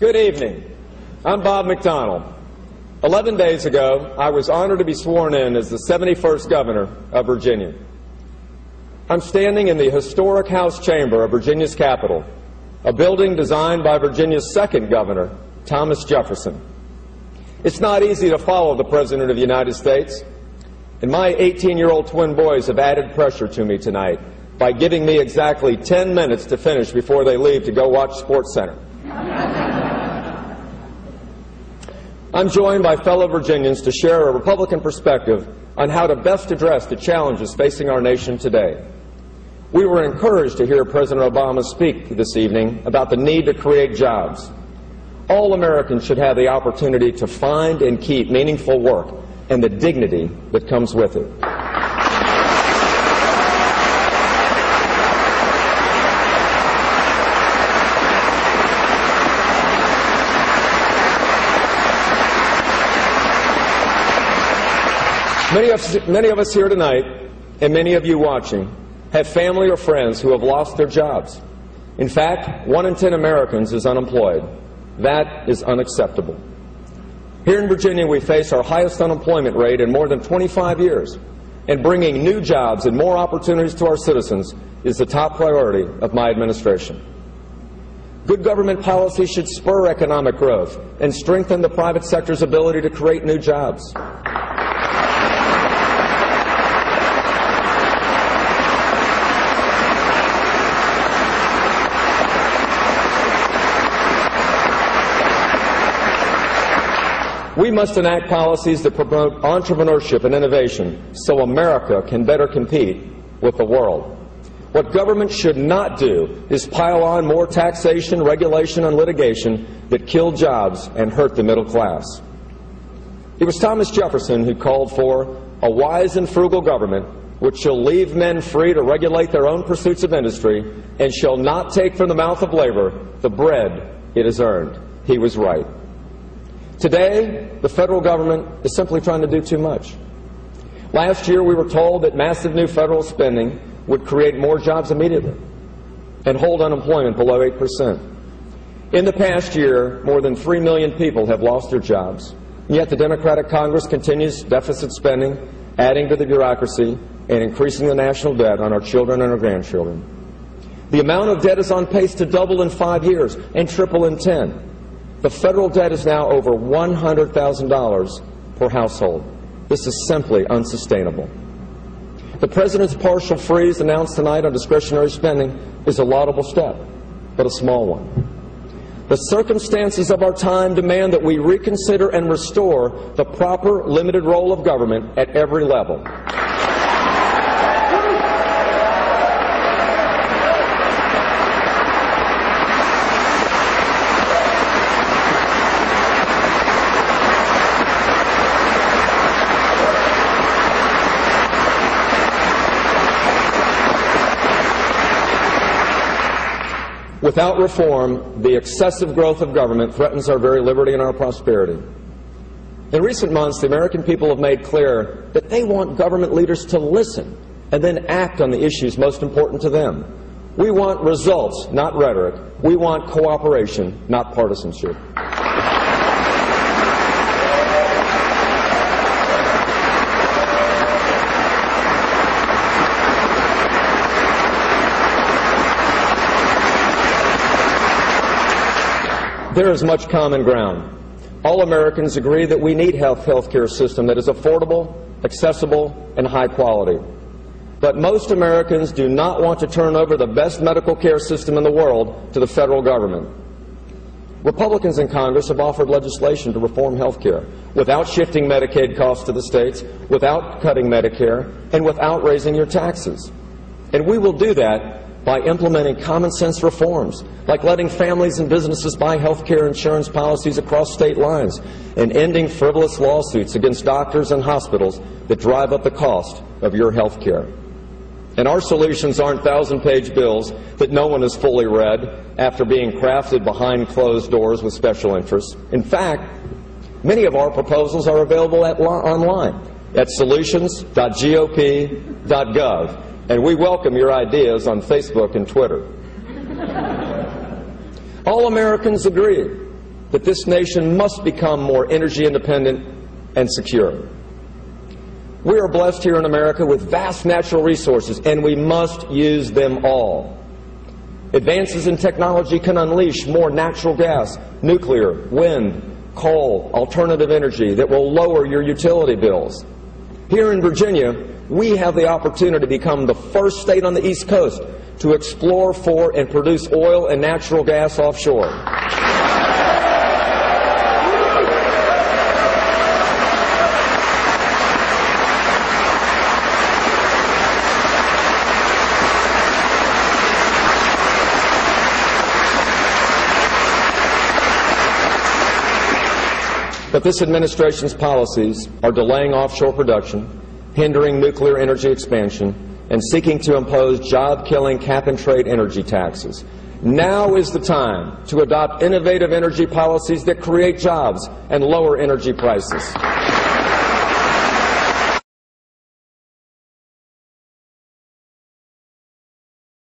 Good evening. I'm Bob McDonnell. 11 days ago, I was honored to be sworn in as the 71st Governor of Virginia. I'm standing in the historic House Chamber of Virginia's capital, a building designed by Virginia's second Governor, Thomas Jefferson. It's not easy to follow the President of the United States, and my 18-year-old twin boys have added pressure to me tonight by giving me exactly 10 minutes to finish before they leave to go watch SportsCenter. I'm joined by fellow Virginians to share a Republican perspective on how to best address the challenges facing our nation today. We were encouraged to hear President Obama speak this evening about the need to create jobs. All Americans should have the opportunity to find and keep meaningful work and the dignity that comes with it. Many of us here tonight, and many of you watching, have family or friends who have lost their jobs. In fact, 1 in 10 Americans is unemployed. That is unacceptable. Here in Virginia, we face our highest unemployment rate in more than 25 years, and bringing new jobs and more opportunities to our citizens is the top priority of my administration. Good government policy should spur economic growth and strengthen the private sector's ability to create new jobs. We must enact policies that promote entrepreneurship and innovation so America can better compete with the world. What government should not do is pile on more taxation, regulation, and litigation that kill jobs and hurt the middle class. It was Thomas Jefferson who called for a wise and frugal government which shall leave men free to regulate their own pursuits of industry and shall not take from the mouth of labor the bread it has earned. He was right. Today, the federal government is simply trying to do too much. Last year, we were told that massive new federal spending would create more jobs immediately and hold unemployment below 8%. In the past year, more than 3 million people have lost their jobs, yet the Democratic Congress continues deficit spending, adding to the bureaucracy, and increasing the national debt on our children and our grandchildren. The amount of debt is on pace to double in 5 years and triple in 10. The federal debt is now over $100,000 per household. This is simply unsustainable. The President's partial freeze announced tonight on discretionary spending is a laudable step, but a small one. The circumstances of our time demand that we reconsider and restore the proper limited role of government at every level. Without reform, the excessive growth of government threatens our very liberty and our prosperity. In recent months, the American people have made clear that they want government leaders to listen and then act on the issues most important to them. We want results, not rhetoric. We want cooperation, not partisanship. There is much common ground. All Americans agree that we need a health care system that is affordable, accessible, and high quality. But most Americans do not want to turn over the best medical care system in the world to the federal government. Republicans in Congress have offered legislation to reform health care without shifting Medicaid costs to the states, without cutting Medicare, and without raising your taxes. And we will do that by implementing common sense reforms, like letting families and businesses buy health care insurance policies across state lines, and ending frivolous lawsuits against doctors and hospitals that drive up the cost of your health care. And our solutions aren't 1,000-page bills that no one has fully read after being crafted behind closed doors with special interests. In fact, many of our proposals are available online at solutions.gop.gov. And we welcome your ideas on Facebook and Twitter. All Americans agree that this nation must become more energy independent and secure. We are blessed here in America with vast natural resources, and we must use them all. Advances in technology can unleash more natural gas, nuclear, wind, coal, alternative energy that will lower your utility bills. Here in Virginia, we have the opportunity to become the first state on the East Coast to explore for and produce oil and natural gas offshore. But this administration's policies are delaying offshore production, hindering nuclear energy expansion, and seeking to impose job-killing cap-and-trade energy taxes. Now is the time to adopt innovative energy policies that create jobs and lower energy prices.